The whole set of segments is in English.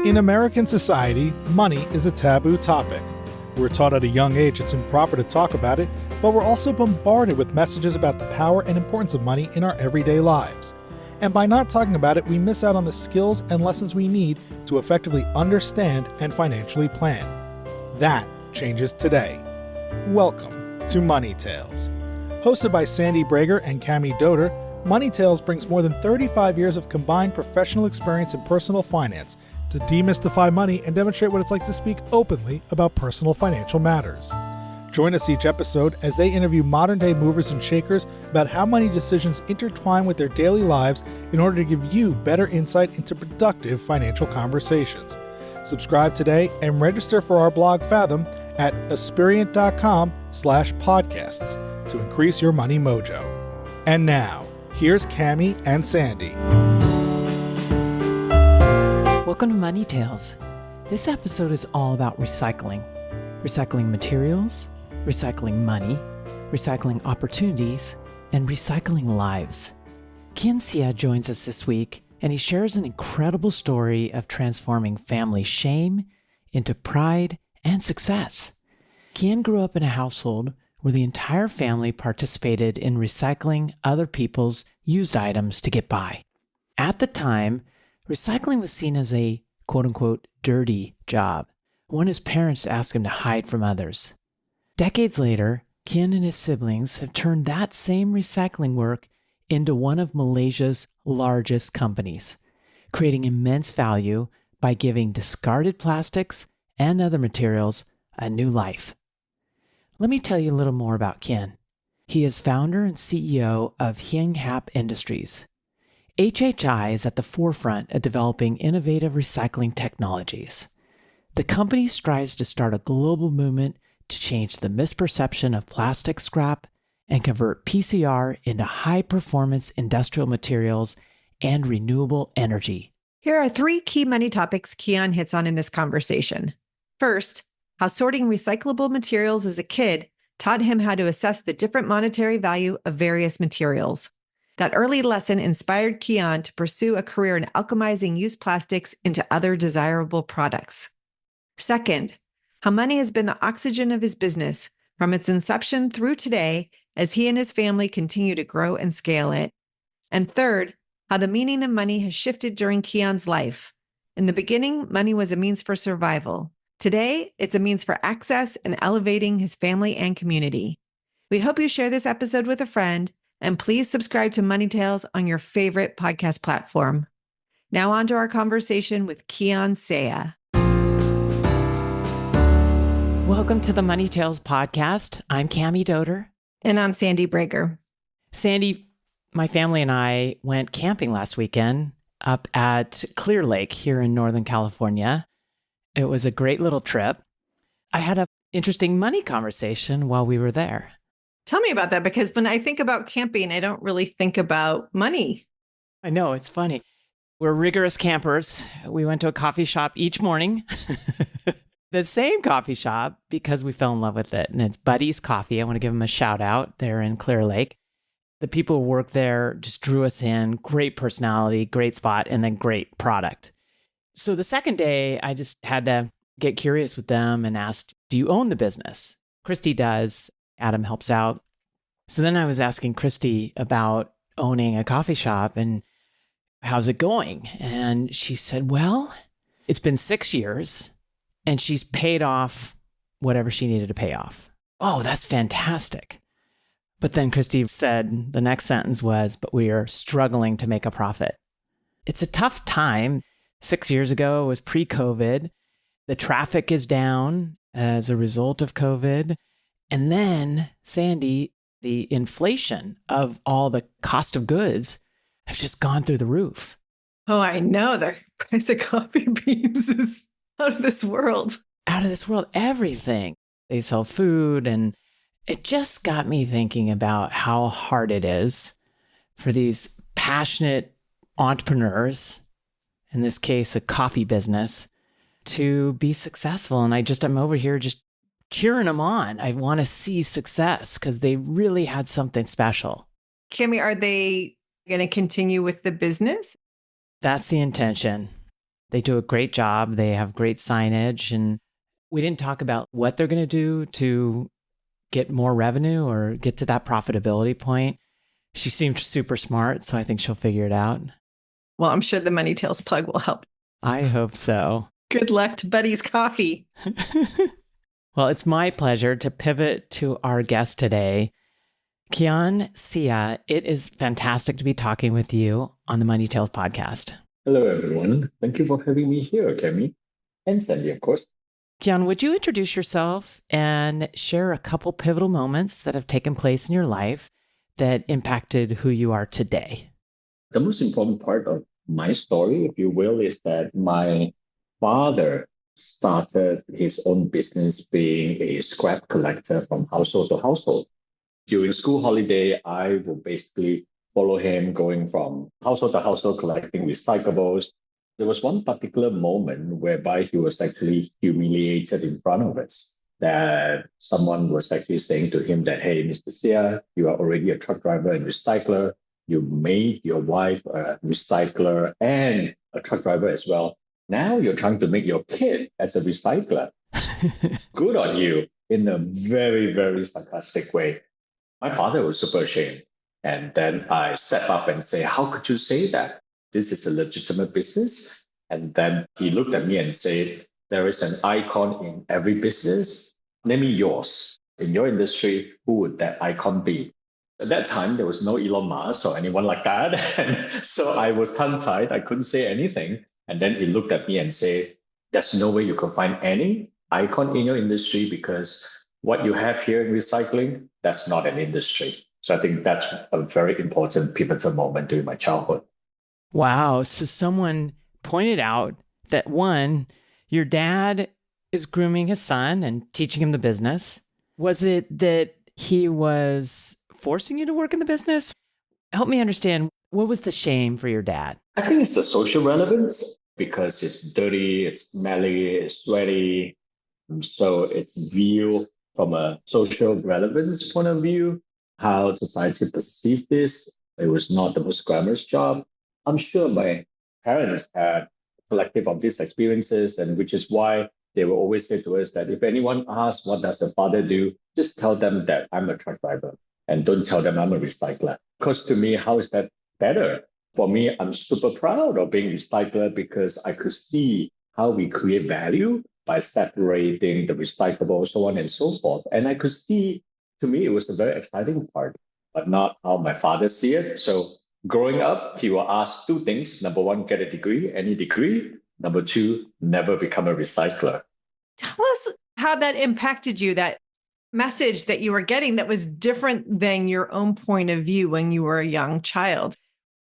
In American society, money is a taboo topic. We're taught at a young age it's improper to talk about it, but we're also bombarded with messages about the power and importance of money in our everyday lives. And by not talking about it, we miss out on the skills and lessons we need to effectively understand and financially plan. That changes today. Welcome to Money Tales. Hosted by Sandy Brager and Cami Doder, Money Tales brings more than 35 years of combined professional experience in personal finance to demystify money and demonstrate what it's like to speak openly about personal financial matters. Join us each episode as they interview modern-day movers and shakers about how money decisions intertwine with their daily lives in order to give you better insight into productive financial conversations. Subscribe today and register for our blog Fathom at aspiriant.com/podcasts to increase your money mojo. And now, here's Cami and Sandy. Welcome to Money Tales. This episode is all about recycling. Recycling materials, recycling money, recycling opportunities, and recycling lives. Kian Seah joins us this week, and he shares an incredible story of transforming family shame into pride and success. Kian grew up in a household where the entire family participated in recycling other people's used items to get by. At the time, recycling was seen as a quote-unquote dirty job, one his parents asked him to hide from others. Decades later, Kian and his siblings have turned that same recycling work into one of Malaysia's largest companies, creating immense value by giving discarded plastics and other materials a new life. Let me tell you a little more about Kian. He is founder and CEO of Heng Hiap Industries. HHI is at the forefront of developing innovative recycling technologies. The company strives to start a global movement to change the misperception of plastic scrap and convert PCR into high-performance industrial materials and renewable energy. Here are three key money topics Kian hits on in this conversation. First, how sorting recyclable materials as a kid taught him how to assess the different monetary value of various materials. That early lesson inspired Kian to pursue a career in alchemizing used plastics into other desirable products. Second, how money has been the oxygen of his business from its inception through today as he and his family continue to grow and scale it. And third, how the meaning of money has shifted during Kian's life. In the beginning, money was a means for survival. Today, it's a means for access and elevating his family and community. We hope you share this episode with a friend, and please subscribe to Money Tales on your favorite podcast platform. Now on to our conversation with Kian Seah. Welcome to the Money Tales podcast. I'm Cami Doder. And I'm Sandy Brager. Sandy, my family and I went camping last weekend up at Clear Lake here in Northern California. It was a great little trip. I had an interesting money conversation while we were there. Tell me about that, because when I think about camping, I don't really think about money. I know, it's funny. We're rigorous campers. We went to a coffee shop each morning. The same coffee shop because we fell in love with it. And it's Buddy's Coffee. I want to give them a shout out. They're in Clear Lake. The people who work there just drew us in. Great personality, great spot, and then great product. So the second day, I just had to get curious with them and asked, do you own the business? Christy does. Adam helps out. So then I was asking Christy about owning a coffee shop and how's it going? And she said, well, it's been 6 years and she's paid off whatever she needed to pay off. Oh, that's fantastic. But then Christy said the next sentence was, but we are struggling to make a profit. It's a tough time. 6 years ago, it was pre-COVID. The traffic is down as a result of COVID. And then, Sandy, the inflation of all the cost of goods have just gone through the roof. Oh, I know. The price of coffee beans is out of this world. Out of this world, everything. They sell food, and it just got me thinking about how hard it is for these passionate entrepreneurs, in this case, a coffee business, to be successful. And I'm over here just cheering them on. I want to see success because they really had something special. Kimmy, are they going to continue with the business? That's the intention. They do a great job. They have great signage. And we didn't talk about what they're going to do to get more revenue or get to that profitability point. She seemed super smart, so I think she'll figure it out. Well, I'm sure the Money Tales plug will help. I hope so. Good luck to Buddy's Coffee. Well, it's my pleasure to pivot to our guest today, Kian Seah. It is fantastic to be talking with you on the Money Tales podcast. Hello, everyone. Thank you for having me here, Kemi. And Sandy, of course. Kian, would you introduce yourself and share a couple pivotal moments that have taken place in your life that impacted who you are today? The most important part of my story, if you will, is that my father started his own business being a scrap collector from household to household. During school holiday, I would basically follow him going from household to household collecting recyclables. There was one particular moment whereby he was actually humiliated in front of us, that someone was actually saying to him that, hey, Mr. Seah, you are already a truck driver and recycler. You made your wife a recycler and a truck driver as well. Now you're trying to make your kid as a recycler. Good on you, in a very, very sarcastic way. My father was super ashamed. And then I sat up and say, how could you say that? This is a legitimate business. And then he looked at me and said, there is an icon in every business. Name me yours. In your industry, who would that icon be? At that time, there was no Elon Musk or anyone like that. And so I was tongue-tied. I couldn't say anything. And then he looked at me and said, there's no way you can find any icon in your industry because what you have here in recycling, that's not an industry. So I think that's a very important pivotal moment during my childhood. Wow. So someone pointed out that one, your dad is grooming his son and teaching him the business. Was it that he was forcing you to work in the business? Help me understand, what was the shame for your dad? I think it's the social relevance because it's dirty, it's smelly, it's sweaty. So it's viewed from a social relevance point of view, how society perceived this. It was not the most glamorous job. I'm sure my parents had a collective of these experiences, and which is why they will always say to us that if anyone asks, what does your father do? Just tell them that I'm a truck driver and don't tell them I'm a recycler. Because to me, how is that better? For me, I'm super proud of being a recycler because I could see how we create value by separating the recyclable, so on and so forth. And I could see, to me, it was a very exciting part, but not how my father see it. So growing up, he will ask two things. Number one, get a degree, any degree. Number two, never become a recycler. Tell us how that impacted you, that message that you were getting that was different than your own point of view when you were a young child.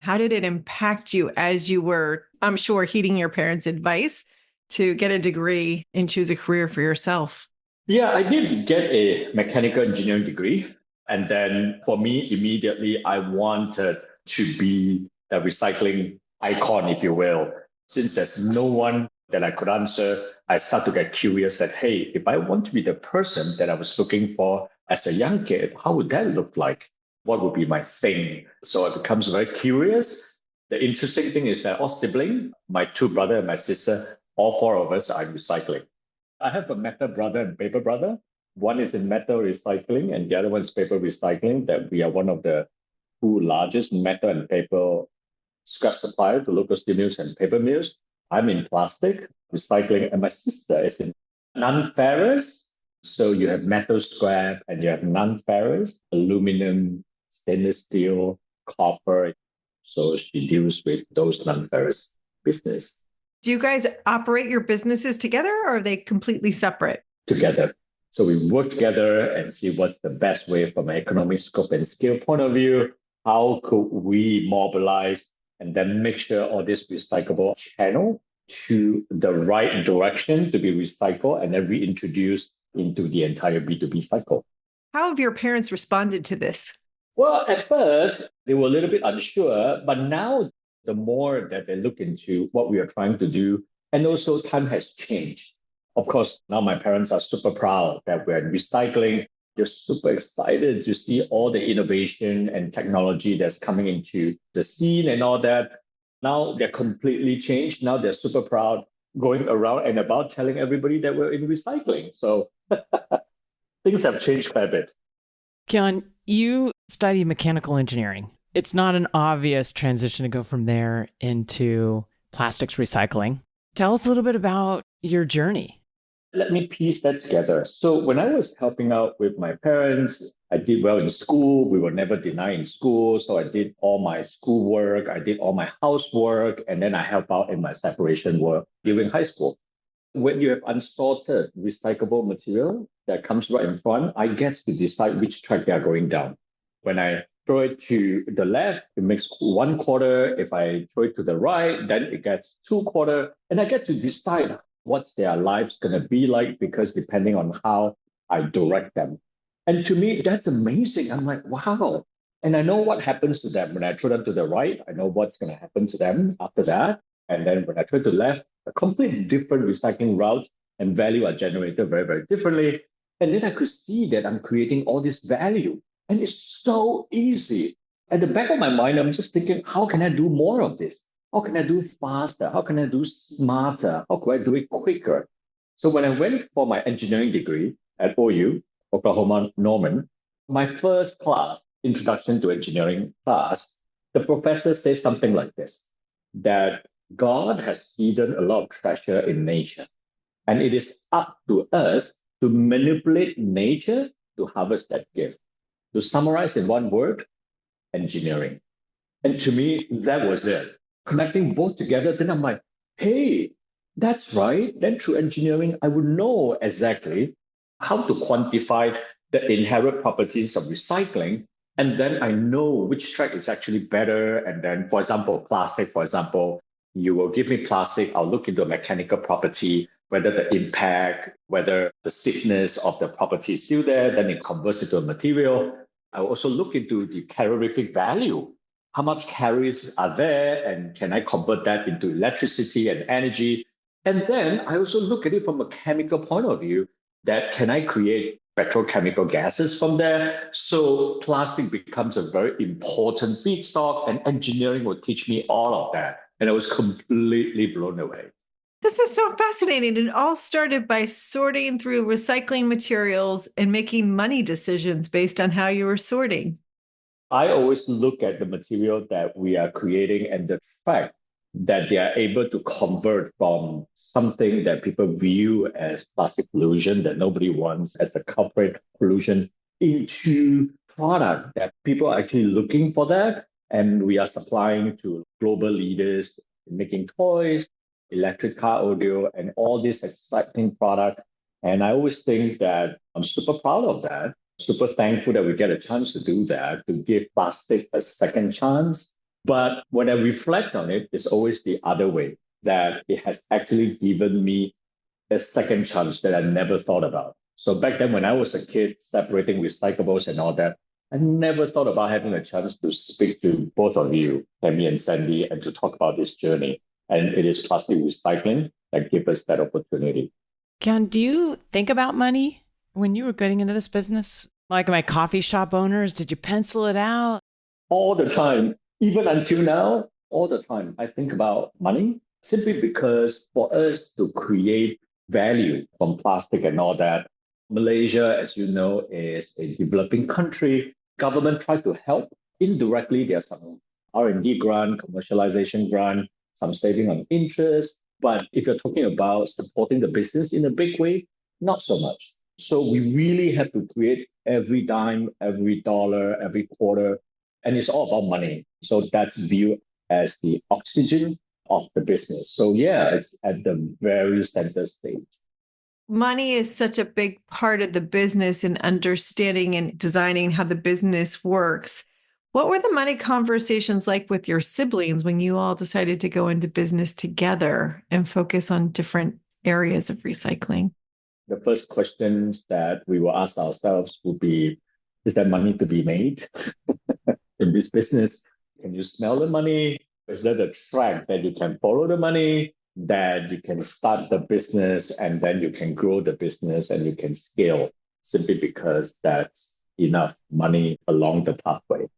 How did it impact you as you were, I'm sure, heeding your parents' advice to get a degree and choose a career for yourself? Yeah, I did get a mechanical engineering degree. And then for me, immediately, I wanted to be the recycling icon, if you will. Since there's no one that I could answer, I start to get curious that, hey, if I want to be the person that I was looking for as a young kid, how would that look like? What would be my thing? So it becomes very curious. The interesting thing is that all siblings, my two brothers and my sister, all four of us are in recycling. I have a metal brother and paper brother. One is in metal recycling and the other one is paper recycling, that we are one of the two largest metal and paper scrap supplier to local steel mills and paper mills. I'm in plastic recycling and my sister is in non-ferrous. So you have metal scrap and you have non-ferrous, aluminum, stainless steel, copper. So she deals with those non-ferrous business. Do you guys operate your businesses together or are they completely separate? Together. So we work together and see what's the best way from an economic scope and scale point of view. How could we mobilize and then make sure all this recyclable channel to the right direction to be recycled and then reintroduced into the entire B2B cycle? How have your parents responded to this? Well, at first, they were a little bit unsure, but now the more that they look into what we are trying to do, and also time has changed. Of course, now my parents are super proud that we're in recycling. They're super excited to see all the innovation and technology that's coming into the scene and all that. Now they're completely changed. Now they're super proud, going around and about telling everybody that we're in recycling. So things have changed quite a bit. Kian, you study mechanical engineering. It's not an obvious transition to go from there into plastics recycling. Tell us a little bit about your journey. Let me piece that together. So when I was helping out with my parents, I did well in school. We were never denied in school. So I did all my schoolwork. I did all my housework. And then I help out in my separation work during high school. When you have unsorted recyclable material that comes right in front, I get to decide which track they are going down. When I throw it to the left, it makes 1/4. If I throw it to the right, then it gets 2/4. And I get to decide what's their lives going to be like, because depending on how I direct them. And to me, that's amazing. I'm like, wow. And I know what happens to them. When I throw them to the right, I know what's going to happen to them after that. And then when I throw to the left, a completely different recycling route and value are generated very, very differently. And then I could see that I'm creating all this value. And it's so easy. At the back of my mind, I'm just thinking, how can I do more of this? How can I do faster? How can I do smarter? How can I do it quicker? So when I went for my engineering degree at OU, Oklahoma Norman, my first class, Introduction to Engineering class, the professor says something like this, that God has hidden a lot of treasure in nature. And it is up to us to manipulate nature to harvest that gift. To summarize in one word, engineering. And to me, that was it. Connecting both together, then I'm like, hey, that's right. Then through engineering, I would know exactly how to quantify the inherent properties of recycling. And then I know which track is actually better. And then, for example, plastic, for example, you will give me plastic, I'll look into a mechanical property, whether the impact, whether the stiffness of the property is still there, then it converts into a material. I also look into the calorific value. How much calories are there, and can I convert that into electricity and energy? And then I also look at it from a chemical point of view, that can I create petrochemical gases from there? So plastic becomes a very important feedstock, and engineering will teach me all of that. And I was completely blown away. This is so fascinating. It all started by sorting through recycling materials and making money decisions based on how you were sorting. I always look at the material that we are creating and the fact that they are able to convert from something that people view as plastic pollution that nobody wants as a culprit pollution into product that people are actually looking for that. And we are supplying to global leaders in making toys, electric car audio, and all this exciting product. And I always think that I'm super proud of that. Super thankful that we get a chance to do that, to give plastic a second chance. But when I reflect on it, it's always the other way, that it has actually given me a second chance that I never thought about. So back then, when I was a kid, separating recyclables and all that, I never thought about having a chance to speak to both of you, Tammy and Sandy, and to talk about this journey. And it is plastic recycling that gives us that opportunity. Kian, do you think about money when you were getting into this business? Like my coffee shop owners, did you pencil it out? All the time, even until now, all the time, I think about money, simply because for us to create value from plastic and all that, Malaysia, as you know, is a developing country. Government try to help. Indirectly, there's some R&D grant, commercialization grant, some saving on interest. But if you're talking about supporting the business in a big way, not so much. So we really have to create every dime, every dollar, every quarter, and it's all about money. So that's viewed as the oxygen of the business. So yeah, it's at the very center stage. Money is such a big part of the business and understanding and designing how the business works. What were the money conversations like with your siblings when you all decided to go into business together and focus on different areas of recycling? The first questions that we will ask ourselves would be, is there money to be made in this business? Can you smell the money? Is there a track that you can follow the money, that you can start the business, and then you can grow the business and you can scale, simply because that's enough money along the pathway?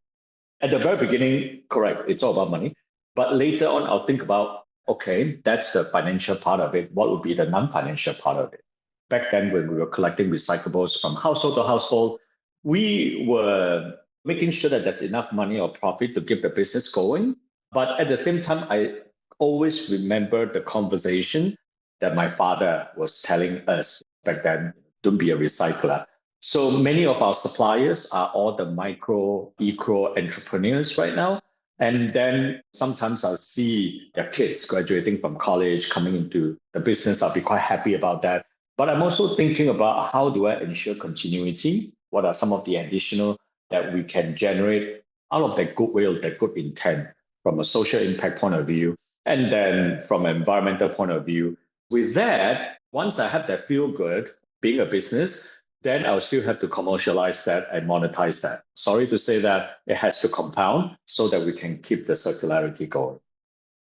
At the very beginning, correct, it's all about money. But later on, I'll think about, okay, that's the financial part of it. What would be the non-financial part of it? Back then, when we were collecting recyclables from household to household, we were making sure that there's enough money or profit to keep the business going. But at the same time, I always remember the conversation that my father was telling us back then, don't be a recycler. So many of our suppliers are all the micro, eco entrepreneurs right now. And then sometimes I'll see their kids graduating from college, coming into the business. I'll be quite happy about that. But I'm also thinking about how do I ensure continuity? What are some of the additional that we can generate out of that goodwill, that good intent from a social impact point of view, and then from an environmental point of view. With that, once I have that feel good being a business, then I'll still have to commercialize that and monetize that. Sorry to say that it has to compound so that we can keep the circularity going.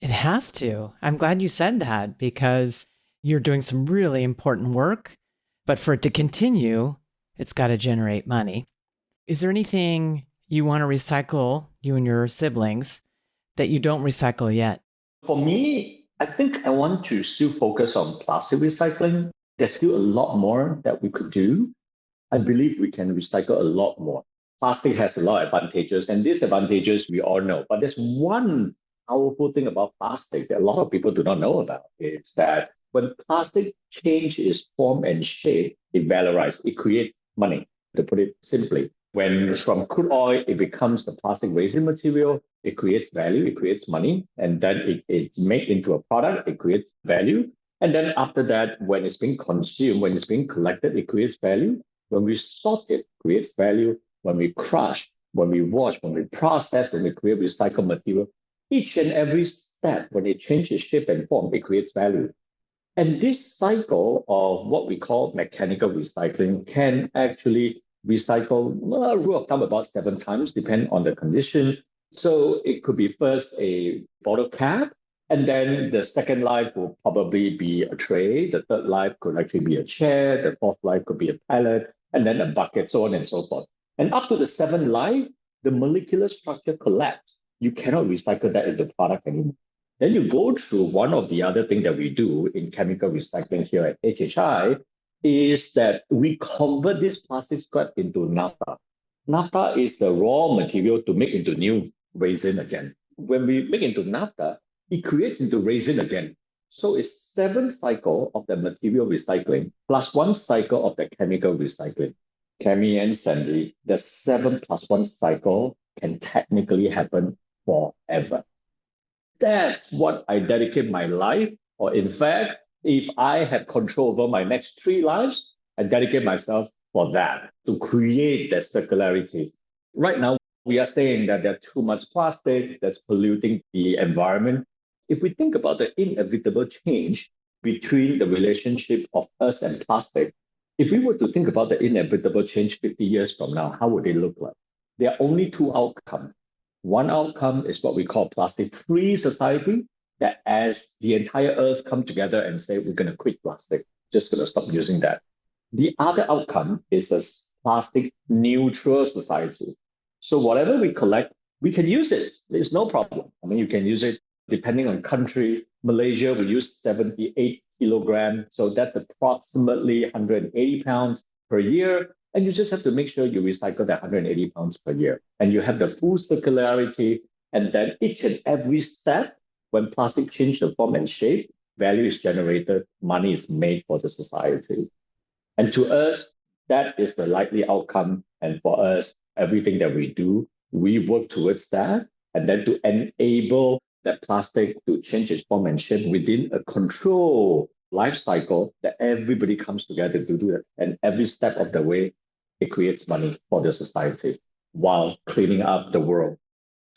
It has to. I'm glad you said that because you're doing some really important work. But for it to continue, it's got to generate money. Is there anything you want to recycle, you and your siblings, that you don't recycle yet? For me, I think I want to still focus on plastic recycling. There's still a lot more that we could do. I believe we can recycle a lot more. Plastic has a lot of advantages, and these advantages we all know. But there's one powerful thing about plastic that a lot of people do not know about. It's that when plastic changes its form and shape, it valorizes, it creates money, to put it simply. When from crude oil, it becomes the plastic resin material, it creates value, it creates money, and then it's made into a product, it creates value. And then after that, when it's being consumed, when it's being collected, it creates value. When we sort it, creates value. When we crush, when we wash, when we process, when we create recycled material, each and every step, when it changes shape and form, it creates value. And this cycle of what we call mechanical recycling can actually recycle, rule of thumb, about 7 times, depending on the condition. So it could be first a bottle cap, and then the second life will probably be a tray. The third life could actually be a chair. The fourth life could be a pallet, and then a bucket, so on and so forth. And up to the 7th life, the molecular structure collapses. You cannot recycle that into product anymore. Then you go through one of the other things that we do in chemical recycling here at HHI is that we convert this plastic scrap into naphtha. Naphtha is the raw material to make into new resin again. When we make into naphtha, it creates into resin again. So it's 7 cycle of the material recycling plus 1 cycle of the chemical recycling. Cammy and Sandy, the 7 plus 1 cycle can technically happen forever. That's what I dedicate my life, or in fact, if I had control over my next 3 lives, I dedicate myself for that, to create that circularity. Right now, we are saying that there's too much plastic that's polluting the environment. If we think about the inevitable change between the relationship of us and plastic, if we were to think about the inevitable change 50 years from now, how would it look like? There are only 2 outcomes. One outcome is what we call plastic-free society, that as the entire earth come together and say, we're going to quit plastic, just going to stop using that. The other outcome is a plastic-neutral society. So whatever we collect, we can use it. There's no problem. I mean, you can use it depending on country. Malaysia, we use 78 kilograms. So that's approximately 180 pounds per year. And you just have to make sure you recycle that 180 pounds per year. And you have the full circularity. And then each and every step, when plastic changes the form and shape, value is generated, money is made for the society. And to us, that is the likely outcome. And for us, everything that we do, we work towards that. And then to enable that plastic to change its form and shape within a controlled life cycle that everybody comes together to do it. And every step of the way, it creates money for the society while cleaning up the world.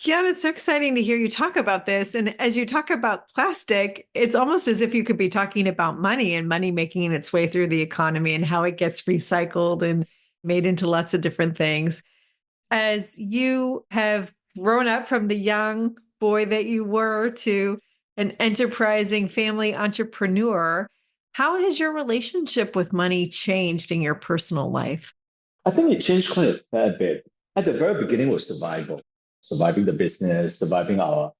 Yeah, it's so exciting to hear you talk about this. And as you talk about plastic, it's almost as if you could be talking about money and money making its way through the economy and how it gets recycled and made into lots of different things. As you have grown up from the young boy that you were to an enterprising family entrepreneur, how has your relationship with money changed in your personal life? I think it changed quite a fair bit. At the very beginning was survival, surviving the business, surviving our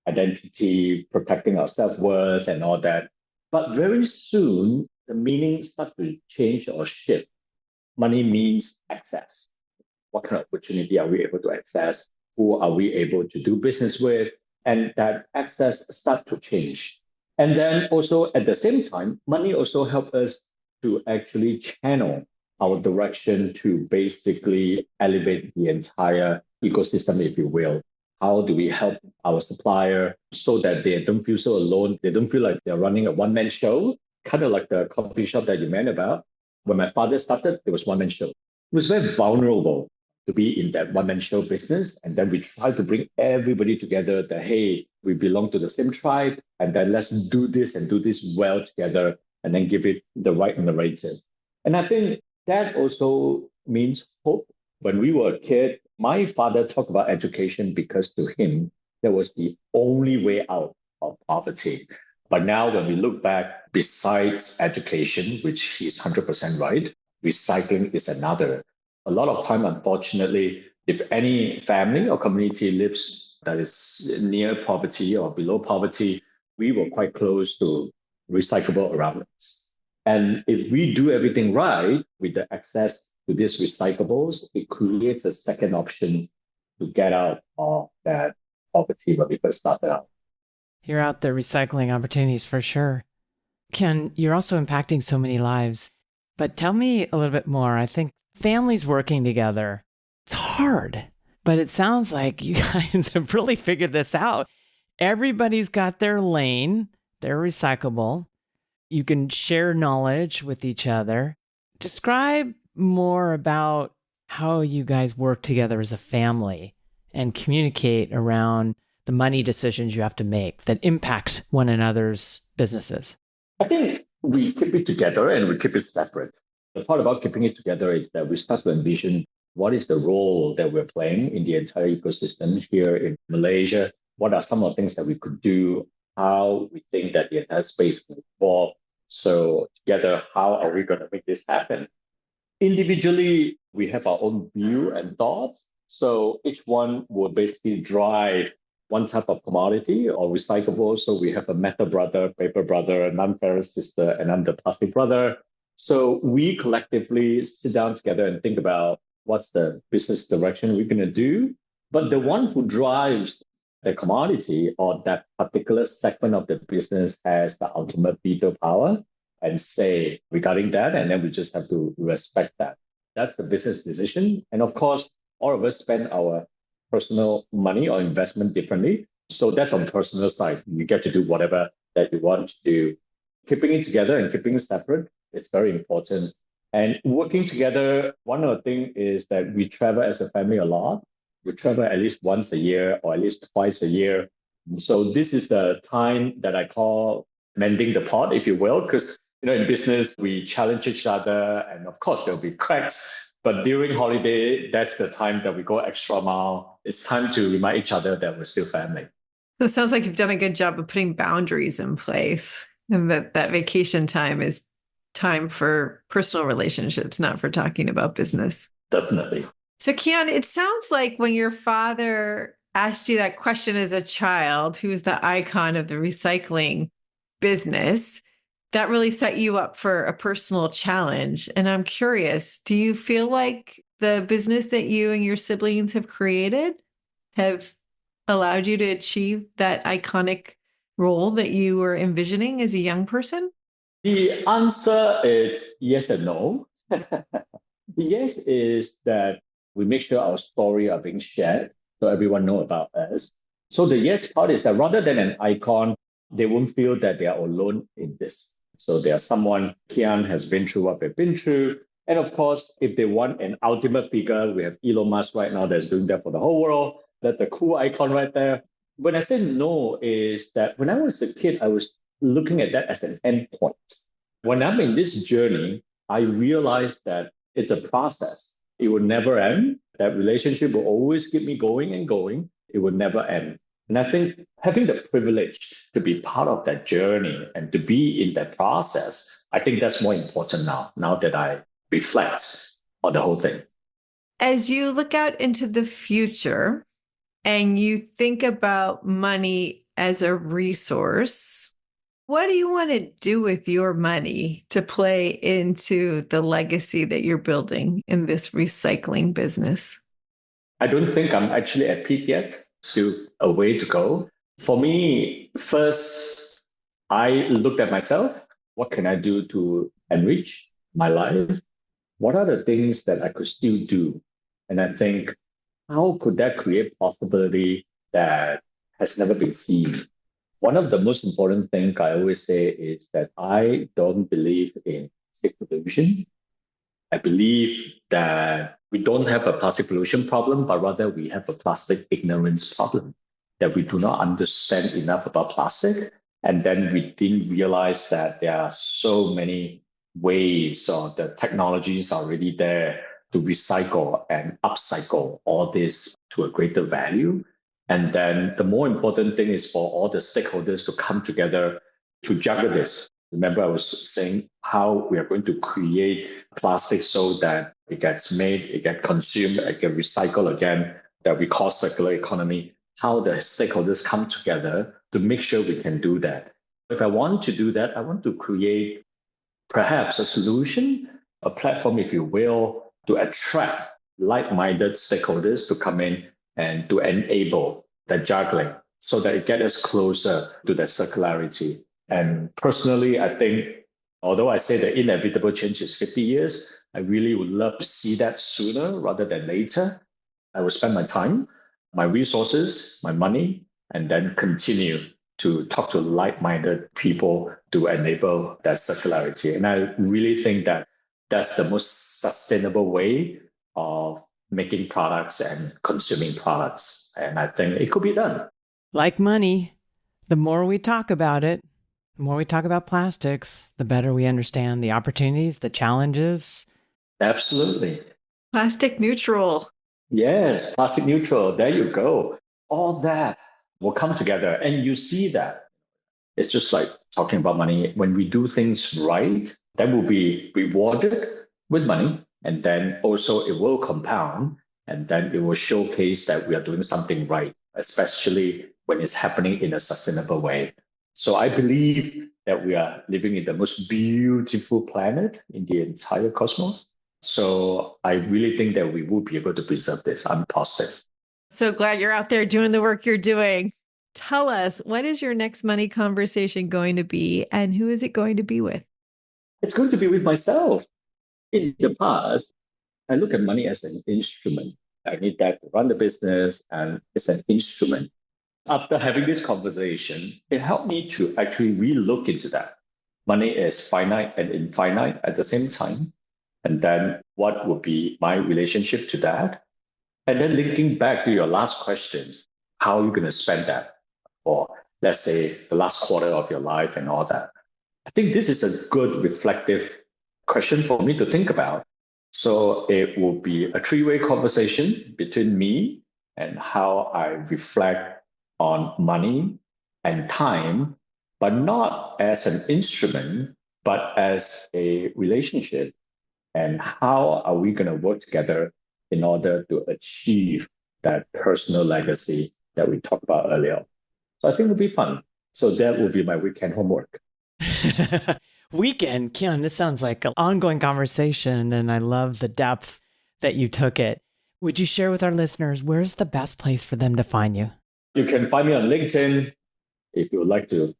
identity, protecting our self-worth and all that. But very soon, the meaning starts to change or shift. Money means access. What kind of opportunity are we able to access? Who are we able to do business with? And that access starts to change. And then also at the same time, money also helps us to actually channel our direction to basically elevate the entire ecosystem, if you will. How do we help our supplier so that they don't feel so alone? They don't feel like they're running a one-man show, kind of like the coffee shop that you meant about. When my father started, it was one-man show. It was very vulnerable to be in that one-man show business. And then we try to bring everybody together that, hey, we belong to the same tribe, and then let's do this and do this well together, and then give it the right narrative. And I think that also means hope. When we were a kid, my father talked about education because to him, that was the only way out of poverty. But now when we look back, besides education, which he's 100% right, recycling is another. A lot of time, unfortunately, if any family or community lives that is near poverty or below poverty, we were quite close to recyclable around us. And if we do everything right with the access to these recyclables, it creates a second option to get out of that poverty when we first started out. You're out there recycling opportunities for sure. Ken, you're also impacting so many lives. But tell me a little bit more. I think families working together, it's hard, but it sounds like you guys have really figured this out. Everybody's got their lane. They're recyclable. You can share knowledge with each other. Describe more about how you guys work together as a family and communicate around the money decisions you have to make that impact one another's businesses. I think we keep it together and we keep it separate. The part about keeping it together is that we start to envision what is the role that we're playing in the entire ecosystem here in Malaysia. What are some of the things that we could do? How we think that the entire space will evolve. So together, how are we going to make this happen? Individually, we have our own view and thoughts. So each one will basically drive one type of commodity or recyclable. So we have a metal brother, paper brother, non-ferrous sister, and I'm the plastic brother. So we collectively sit down together and think about what's the business direction we're going to do. But the one who drives the commodity or that particular segment of the business has the ultimate veto power and say regarding that. And then we just have to respect that. That's the business decision. And of course, all of us spend our personal money or investment differently. So that's on personal side. You get to do whatever that you want to do. Keeping it together and keeping it separate is very important. And working together, one of the things is that we travel as a family a lot. We travel at least once a year or at least twice a year. So this is the time that I call mending the pot, if you will, because in business, we challenge each other. And of course, there'll be cracks. But during holiday, that's the time that we go extra mile. It's time to remind each other that we're still family. So it sounds like you've done a good job of putting boundaries in place, and that vacation time is time for personal relationships, not for talking about business. Definitely. So Kian, it sounds like when your father asked you that question as a child, who's the icon of the recycling business, that really set you up for a personal challenge. And I'm curious, do you feel like the business that you and your siblings have created have allowed you to achieve that iconic role that you were envisioning as a young person? The answer is yes and no. The yes is that we make sure our story are being shared so everyone know about us. So the yes part is that rather than an icon, they won't feel that they are alone in this. So there's someone, Kian has been through what we've been through. And of course, if they want an ultimate figure, we have Elon Musk right now that's doing that for the whole world. That's a cool icon right there. When I say no is that when I was a kid, I was looking at that as an endpoint. When I'm in this journey, I realized that it's a process. It will never end. That relationship will always keep me going and going. It will never end. And I think having the privilege to be part of that journey and to be in that process, I think that's more important now that I reflect on the whole thing. As you look out into the future and you think about money as a resource. What do you want to do with your money to play into the legacy that you're building in this recycling business? I don't think I'm actually at peak yet. Still a way to go. For me, first, I looked at myself. What can I do to enrich my life? What are the things that I could still do? And I think, how could that create possibility that has never been seen? One of the most important things I always say is that I don't believe in plastic pollution. I believe that we don't have a plastic pollution problem, but rather we have a plastic ignorance problem, that we do not understand enough about plastic. And then we didn't realize that there are so many ways or the technologies are already there to recycle and upcycle all this to a greater value. And then the more important thing is for all the stakeholders to come together to juggle this. Remember, I was saying how we are going to create plastic so that it gets made, it gets consumed, it gets recycled again, that we call circular economy, how the stakeholders come together to make sure we can do that. If I want to do that, I want to create perhaps a solution, a platform, if you will, to attract like-minded stakeholders to come in and to enable the juggling so that it gets us closer to that circularity. And personally, I think, although I say the inevitable change is 50 years, I really would love to see that sooner rather than later. I will spend my time, my resources, my money, and then continue to talk to like-minded people to enable that circularity. And I really think that that's the most sustainable way of making products and consuming products. And I think it could be done. Like money, the more we talk about it, the more we talk about plastics, the better we understand the opportunities, the challenges. Absolutely. Plastic neutral. Yes, plastic neutral. There you go. All that will come together. And you see that. It's just like talking about money. When we do things right, that will be rewarded with money. And then also it will compound. And then it will showcase that we are doing something right, especially when it's happening in a sustainable way. So I believe that we are living in the most beautiful planet in the entire cosmos. So I really think that we will be able to preserve this. I'm positive. So glad you're out there doing the work you're doing. Tell us, what is your next money conversation going to be and who is it going to be with? It's going to be with myself. In the past, I look at money as an instrument. I need that to run the business, and it's an instrument. After having this conversation, it helped me to actually re-look into that. Money is finite and infinite at the same time. And then what would be my relationship to that? And then linking back to your last questions, how are you going to spend that for, let's say, the last quarter of your life and all that? I think this is a good reflective question for me to think about. So it will be a three-way conversation between me and how I reflect on money and time, but not as an instrument, but as a relationship. And how are we going to work together in order to achieve that personal legacy that we talked about earlier? So I think it'll be fun. So that will be my weekend homework. Weekend, Kian, this sounds like an ongoing conversation, and I love the depth that you took it. Would you share with our listeners, where's the best place for them to find you? You can find me on LinkedIn if you would like to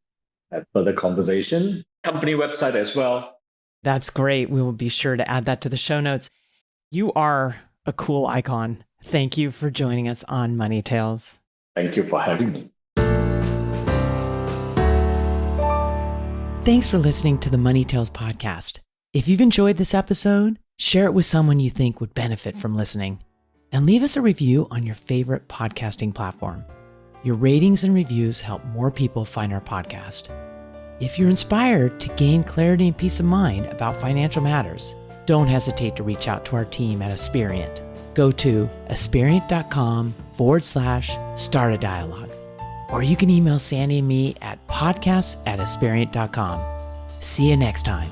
have further conversation. Company website as well. That's great. We will be sure to add that to the show notes. You are a cool icon. Thank you for joining us on Money Tales. Thank you for having me. Thanks for listening to the Money Tales podcast. If you've enjoyed this episode, share it with someone you think would benefit from listening. And leave us a review on your favorite podcasting platform. Your ratings and reviews help more people find our podcast. If you're inspired to gain clarity and peace of mind about financial matters, don't hesitate to reach out to our team at Aspiriant. Go to aspiriant.com/start a dialogue. Or you can email Sandy and me at podcasts@aspiriant.com. See you next time.